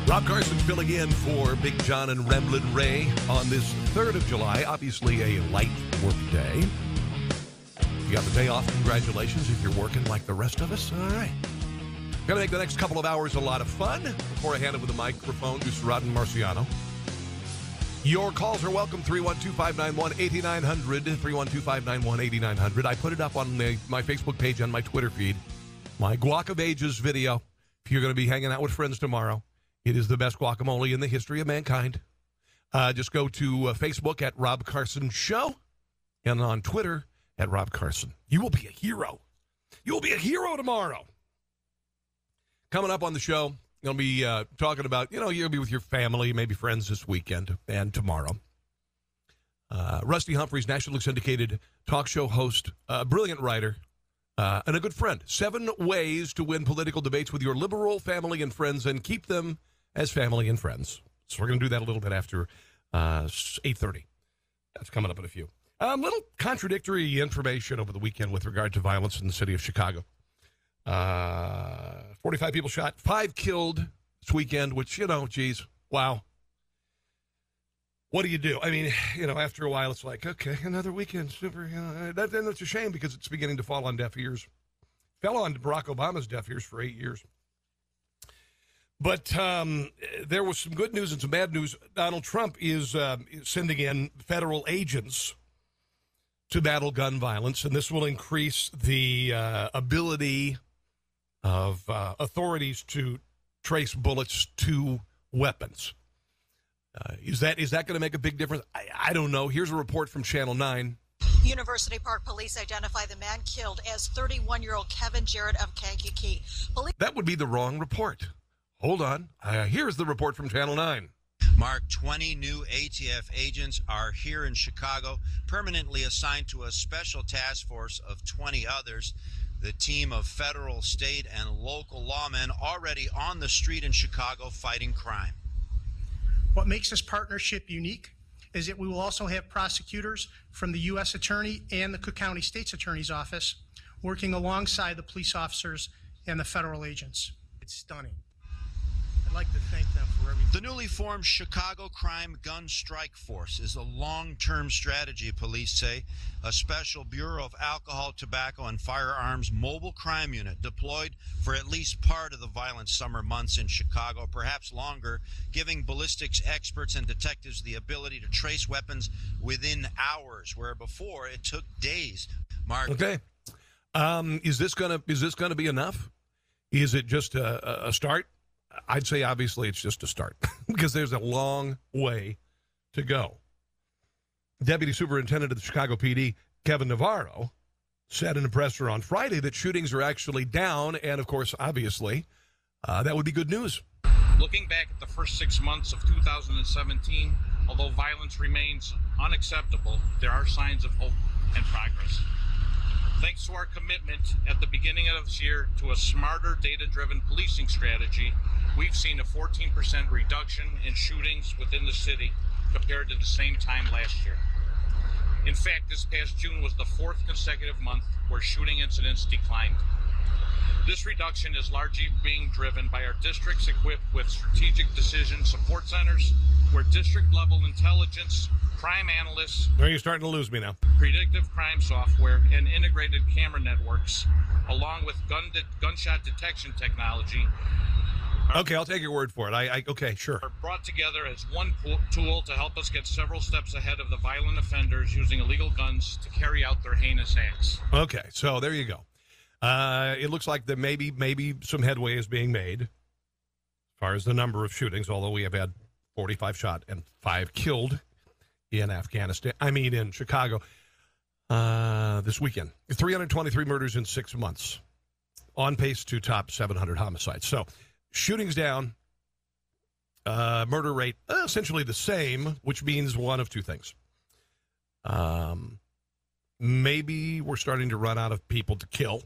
Rob Carson filling in for Big John and Remlin Ray on this 3rd of July. Obviously a light work day. You got the day off. Congratulations if you're working like the rest of us. All right. Going to make the next couple of hours a lot of fun. Before I hand over the microphone to Surratt and Marciano. Your calls are welcome, 312-591-8900, 312-591-8900. I put it up on my Facebook page on my Twitter feed. My Guac of Ages video. If you're going to be hanging out with friends tomorrow, it is the best guacamole in the history of mankind. Just go to Facebook at Rob Carson Show and on Twitter at Rob Carson. You will be a hero. You will be a hero tomorrow. Coming up on the show, going to be talking about, you'll be with your family, maybe friends this weekend and tomorrow. Rusty Humphries, nationally syndicated talk show host, brilliant writer, and a good friend. 7 ways to win political debates with your liberal family and friends and keep them as family and friends. So we're going to do that a little bit after 8:30. That's coming up in a few. Little contradictory information over the weekend with regard to violence in the city of Chicago. 45 people shot, 5 killed this weekend, which, geez, wow. What do you do? I mean, after a while, it's like, okay, another weekend, super. That's a shame because it's beginning to fall on deaf ears. Fell on Barack Obama's deaf ears for 8 years. But there was some good news and some bad news. Donald Trump is sending in federal agents to battle gun violence, and this will increase the ability of authorities to trace bullets to weapons. Is that going to make a big difference? I don't know. Here's a report from Channel 9. University Park police identify the man killed as 31-year-old Kevin Jarrett of Kankakee. That would be the wrong report. Hold on. Here's the report from Channel 9. Mark, 20 new ATF agents are here in Chicago, permanently assigned to a special task force of 20 others. The team of federal, state, and local lawmen already on the street in Chicago fighting crime. What makes this partnership unique is that we will also have prosecutors from the U.S. Attorney and the Cook County State's Attorney's Office working alongside the police officers and the federal agents. It's stunning. I'd like to thank them for everything. The newly formed Chicago Crime Gun Strike Force is a long-term strategy, police say. A special Bureau of Alcohol, Tobacco, and Firearms mobile crime unit deployed for at least part of the violent summer months in Chicago, perhaps longer, giving ballistics experts and detectives the ability to trace weapons within hours, where before it took days. Mark. Okay. Is this gonna be enough? Is it just a start? I'd say, obviously, it's just a start because there's a long way to go. Deputy Superintendent of the Chicago PD, Kevin Navarro, said in a presser on Friday that shootings are actually down, and, of course, obviously, that would be good news. Looking back at the first 6 months of 2017, although violence remains unacceptable, there are signs of hope and progress. Thanks to our commitment at the beginning of this year to a smarter, data-driven policing strategy, we've seen a 14% reduction in shootings within the city compared to the same time last year. In fact, this past June was the 4th consecutive month where shooting incidents declined. This reduction is largely being driven by our districts equipped with strategic decision support centers, where district-level intelligence, crime analysts... Are you starting to lose me now? ...predictive crime software, and integrated camera networks, along with gunshot detection technology... Okay, I'll take your word for it. Okay, sure. ...are brought together as one tool to help us get several steps ahead of the violent offenders using illegal guns to carry out their heinous acts. Okay, so there you go. It looks like that maybe some headway is being made as far as the number of shootings, although we have had 45 shot and 5 killed in in Chicago this weekend. 323 murders in 6 months, on pace to top 700 homicides. So shootings down, murder rate essentially the same, which means one of two things. Maybe we're starting to run out of people to kill.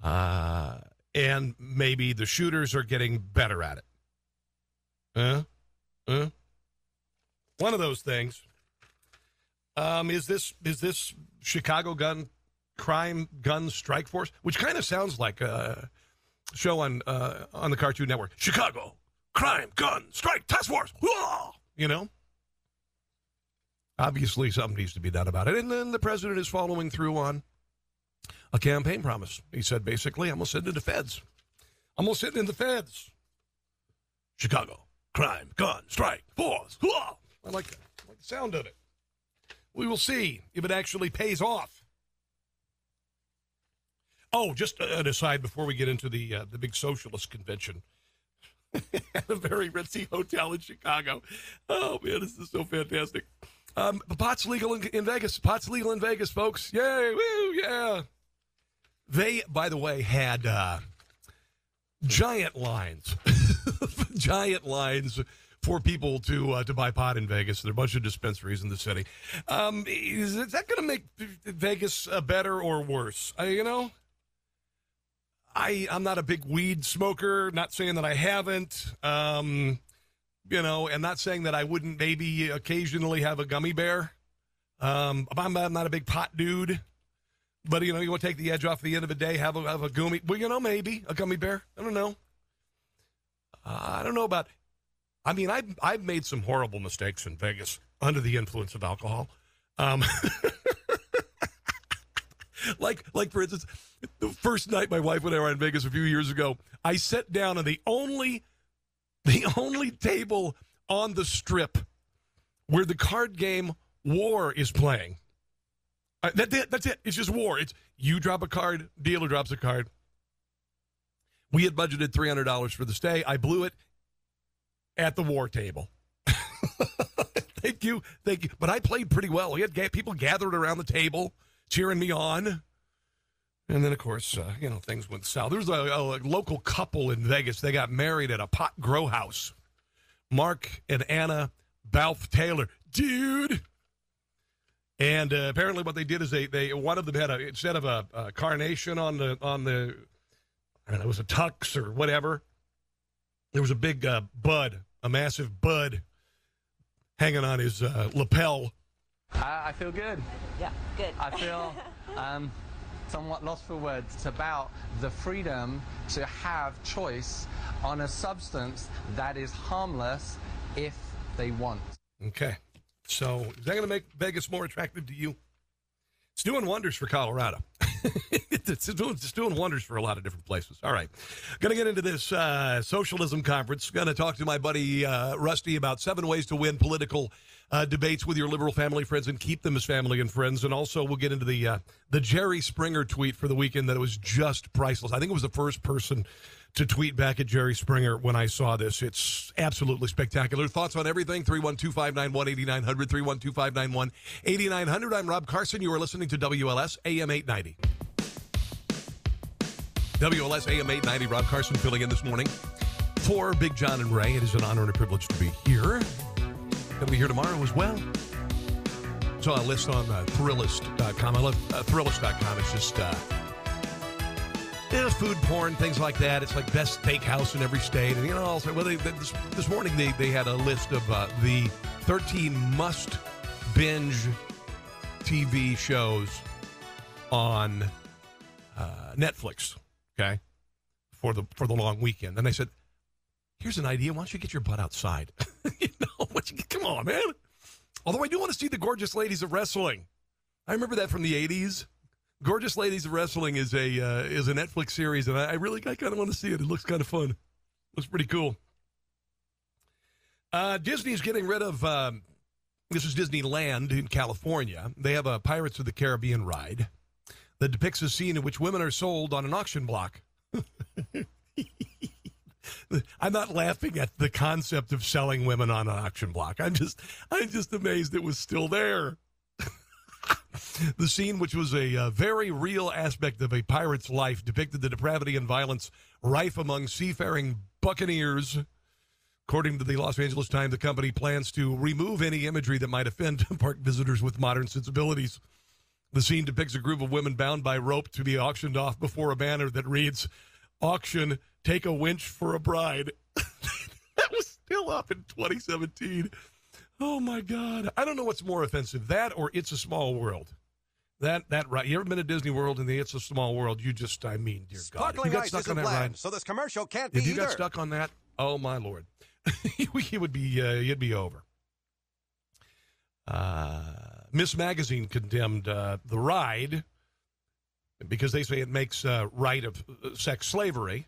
And maybe the shooters are getting better at it. One of those things. Is this Chicago gun strike force, which kind of sounds like a show on the Cartoon Network. Chicago crime, gun, strike, task force. You know? Obviously, something needs to be done about it. And then the president is following through on a campaign promise. He said, basically, I'm going to send it to the feds. I'm going to send it in the feds. Chicago, crime, gun, strike, force. I like that. I like the sound of it. We will see if it actually pays off. Oh, just an aside before we get into the big socialist convention. At a very ritzy hotel in Chicago. Oh, man, this is so fantastic. Pot's legal in Vegas. Pot's legal in Vegas, folks. Yay, woo, yeah. They, by the way, had giant lines. Giant lines for people to buy pot in Vegas. There are a bunch of dispensaries in the city. Is that going to make Vegas better or worse? I'm not a big weed smoker. Not saying that I haven't. And not saying that I wouldn't maybe occasionally have a gummy bear. I'm not a big pot dude. But, you want to take the edge off the end of the day, have a gummy. Well, maybe a gummy bear. I don't know. I don't know about. I mean, I've made some horrible mistakes in Vegas under the influence of alcohol. Like for instance, the first night my wife and I were in Vegas a few years ago, I sat down at the only table on the Strip where the card game War is playing. That's it. It's just War. It's you drop a card, dealer drops a card. We had budgeted $300 for the stay. I blew it at the War table. Thank you. But I played pretty well. We had people gathered around the table cheering me on. And then, of course, things went south. There was a local couple in Vegas. They got married at a pot grow house. Mark and Anna Balf Taylor. Dude. And apparently what they did is they one of them had instead of a carnation on the I don't know, it was a tux or whatever. There was a big bud, a massive bud hanging on his lapel. I feel good. Yeah, good. I feel somewhat lost for words. It's about the freedom to have choice on a substance that is harmless if they want. Okay. So is that going to make Vegas more attractive to you? It's doing wonders for Colorado. It's doing wonders for a lot of different places. All right. Going to get into this socialism conference. Going to talk to my buddy Rusty about 7 ways to win political debates with your liberal family friends and keep them as family and friends. And also we'll get into the Jerry Springer tweet for the weekend that was just priceless. I think it was the first person to tweet back at Jerry Springer when I saw this. It's absolutely spectacular. Thoughts on everything? 312-591-8900, 312-591-8900. I'm Rob Carson. You are listening to WLS AM 890. WLS AM 890. Rob Carson filling in this morning for Big John and Ray. It is an honor and a privilege to be here. They'll be here tomorrow as well. So a list on Thrillist.com. I love Thrillist.com. It's just food porn, things like that. It's like best steakhouse in every state. And, also, this morning they had a list of the 13 must-binge TV shows on Netflix, okay, for the long weekend. And they said, here's an idea. Why don't you get your butt outside? Come on, man. Although I do want to see the Gorgeous Ladies of Wrestling. I remember that from the 80s. Gorgeous Ladies of Wrestling is a Netflix series, and I kind of want to see it. It looks kind of fun. Looks pretty cool. Disney's getting rid of, this is Disneyland in California. They have a Pirates of the Caribbean ride that depicts a scene in which women are sold on an auction block. I'm not laughing at the concept of selling women on an auction block. I'm just amazed it was still there. The scene, which was a very real aspect of a pirate's life, depicted the depravity and violence rife among seafaring buccaneers. According to the Los Angeles Times, the company plans to remove any imagery that might offend park visitors with modern sensibilities. The scene depicts a group of women bound by rope to be auctioned off before a banner that reads, "Auction, take a winch for a bride." That was still up in 2017. Oh, my God. I don't know what's more offensive, that or It's a Small World. That right. You ever been to Disney World and the It's a Small World? Dear God. Sparkling You got ice stuck on isn't that bland, ride. so this commercial can't be If you got either. stuck on that, Oh, my Lord. He'd be over. Miss Magazine condemned the ride because they say it makes right of sex slavery.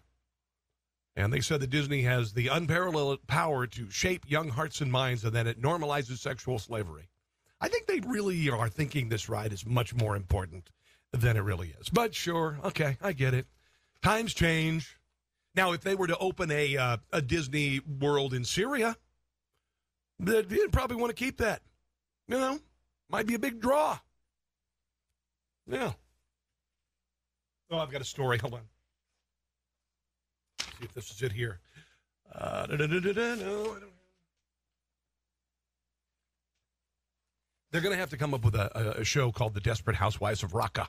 And they said that Disney has the unparalleled power to shape young hearts and minds and that it normalizes sexual slavery. I think they really are thinking this ride is much more important than it really is. But sure, okay, I get it. Times change. Now, if they were to open a Disney World in Syria, they'd probably want to keep that. You know, might be a big draw. Yeah. Oh, I've got a story. Hold on. See if this is it here. No, I don't. They're going to have to come up with a show called The Desperate Housewives of Raqqa.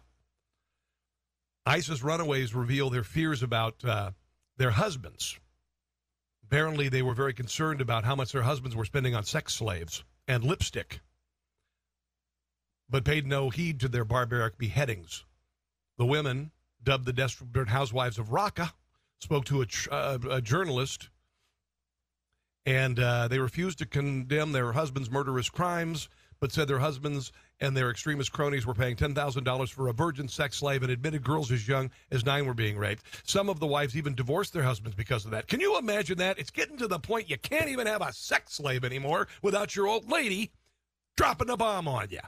ISIS runaways reveal their fears about their husbands. Apparently, they were very concerned about how much their husbands were spending on sex slaves and lipstick, but paid no heed to their barbaric beheadings. The women, dubbed the Desperate Housewives of Raqqa, spoke to a journalist, and they refused to condemn their husbands' murderous crimes, but said their husbands and their extremist cronies were paying $10,000 for a virgin sex slave and admitted girls as young as 9 were being raped. Some of the wives even divorced their husbands because of that. Can you imagine that? It's getting to the point you can't even have a sex slave anymore without your old lady dropping a bomb on you.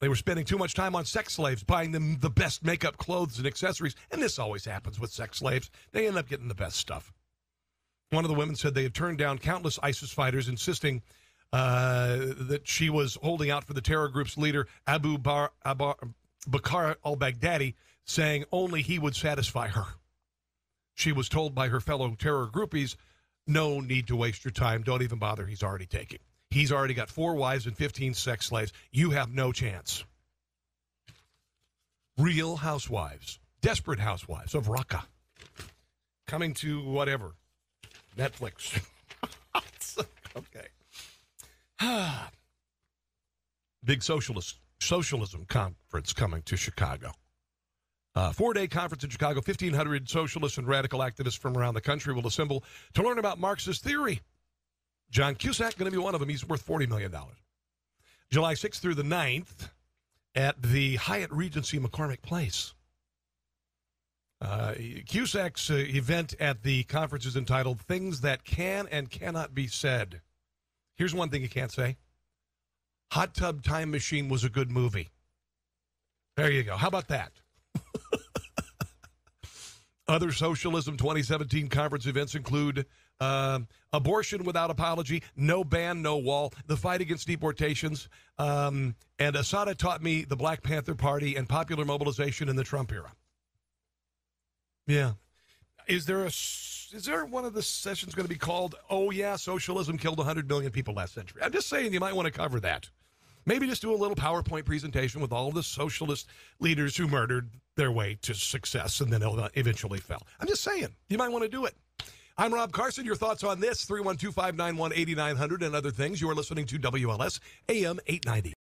They were spending too much time on sex slaves, buying them the best makeup, clothes, and accessories. And this always happens with sex slaves. They end up getting the best stuff. One of the women said they had turned down countless ISIS fighters, insisting that she was holding out for the terror group's leader, Abu Bakr al-Baghdadi, saying only he would satisfy her. She was told by her fellow terror groupies, no need to waste your time. Don't even bother. He's already taking. He's already got 4 wives and 15 sex slaves. You have no chance. Real Housewives. Desperate Housewives of Raqqa. Coming to whatever. Netflix. Okay. Big socialism conference coming to Chicago. 4-day conference in Chicago. 1,500 socialists and radical activists from around the country will assemble to learn about Marxist theory. John Cusack going to be one of them. He's worth $40 million. July 6th through the 9th at the Hyatt Regency McCormick Place. Cusack's event at the conference is entitled Things That Can and Cannot Be Said. Here's one thing you can't say. Hot Tub Time Machine was a good movie. There you go. How about that? Other Socialism 2017 conference events include abortion without apology, no ban, no wall, the fight against deportations, and Asada taught me the Black Panther Party and popular mobilization in the Trump era. Yeah. Is there one of the sessions going to be called, oh, yeah, socialism killed 100 million people last century? I'm just saying you might want to cover that. Maybe just do a little PowerPoint presentation with all the socialist leaders who murdered their way to success and then eventually fell. I'm just saying, you might want to do it. I'm Rob Carson. Your thoughts on this, 312-591-8900 and other things. You are listening to WLS AM 890.